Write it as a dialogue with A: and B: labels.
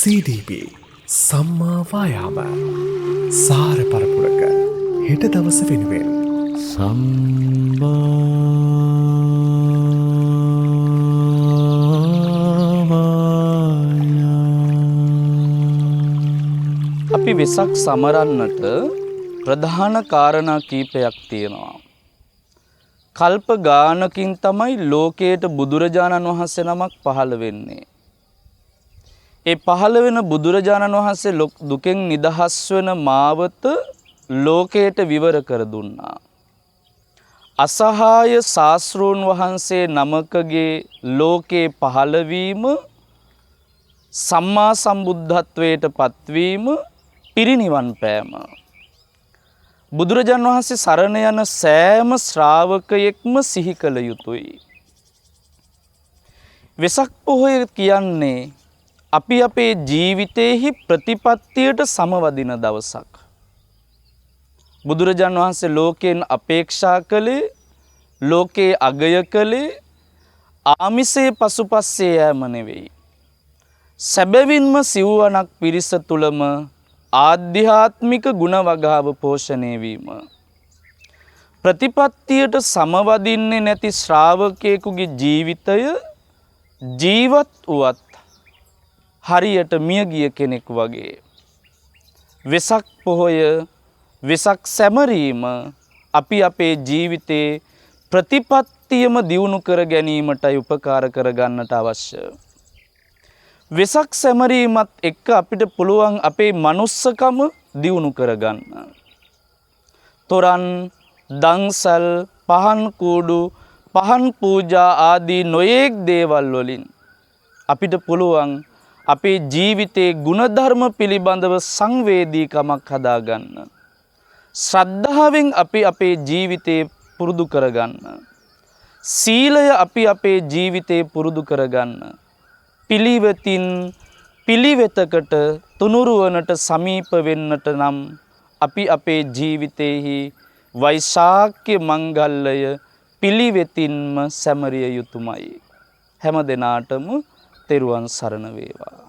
A: CDB සම්මා වායාම සාර පරපුරක හෙට දවස වෙනුවෙන් සම්මා
B: අපි වෙසක් සමරන්නට ප්‍රධාන කාරණා කීපයක් තියෙනවා. කල්ප ගානකින් තමයි ලෝකයට බුදුරජාණන් වහන්සේ නමක් පහළ වෙන්නේ. ඒ පහළ වෙන බුදුරජාණන් වහන්සේ දුකෙන් නිදහස් වෙන මාවත ලෝකයට විවර කර දුන්නා. අසහාය ශාස්ත්‍රූන් වහන්සේ නමකගේ ලෝකේ පහළවීම, සම්මා සම්බුද්ධත්වයට පත්වීම, පිරිනිවන් පෑම. බුදුරජාණන් වහන්සේ සරණ යන සෑම ශ්‍රාවකයෙක්ම සිහි කළ යුතුයි. වෙසක් පොහොය කියන්නේ අපි අපේ ජීවිතයේහි ප්‍රතිපත්තියට සමවදින දවසක්. බුදුරජාණන් වහන්සේ ලෝකයෙන් අපේක්ෂා කළේ, ලෝකයේ අගය කළේ ආමිසයේ පසුපස්සේ යෑම නෙවෙයි. සැබවින්ම සිව්වනක් පිරිස තුලම ආධ්‍යාත්මික ගුණ වගාව පෝෂණය වීම. ප්‍රතිපත්තියට සමවදින්නේ නැති ශ්‍රාවකයෙකුගේ ජීවිතය ජීවත් වුවත් හරියට මිය ගිය කෙනෙක් වගේ. වෙසක් පොහොය, වෙසක් සැමරීම අපි අපේ ජීවිතේ ප්‍රතිපත්තියම දියුණු කර ගැනීමටයි උපකාර කරගන්නට අවශ්‍ය. වෙසක් සැමරීමත් එක්ක අපිට පුළුවන් අපේ මනුස්සකම දියුණු කරගන්න. තොරන්, දන්සල්, පහන් කූඩු, පහන් පූජා ආදී නොයෙක් දේවල් වලින් අපිට පුළුවන් අපේ ජීවිතයේ ගුණධර්ම පිළිබඳව සංවේදීකමක් හදාගන්න. ශ්‍රද්ධාවෙන් අපි අපේ ජීවිතේ පුරුදු කරගන්න. සීලය අපි අපේ ජීවිතේ පුරුදු කරගන්න. පිළිවෙතින් පිළිවෙතකට තුනුරුවනට සමීප වෙන්නට නම් අපි අපේ ජීවිතයේහි වෛශාඛ්‍ය මංගල්‍යය පිළිවෙතින්ම සැමරිය යුතුමයි. හැම දිනාටම තෙරුවන් සරණ වේවා.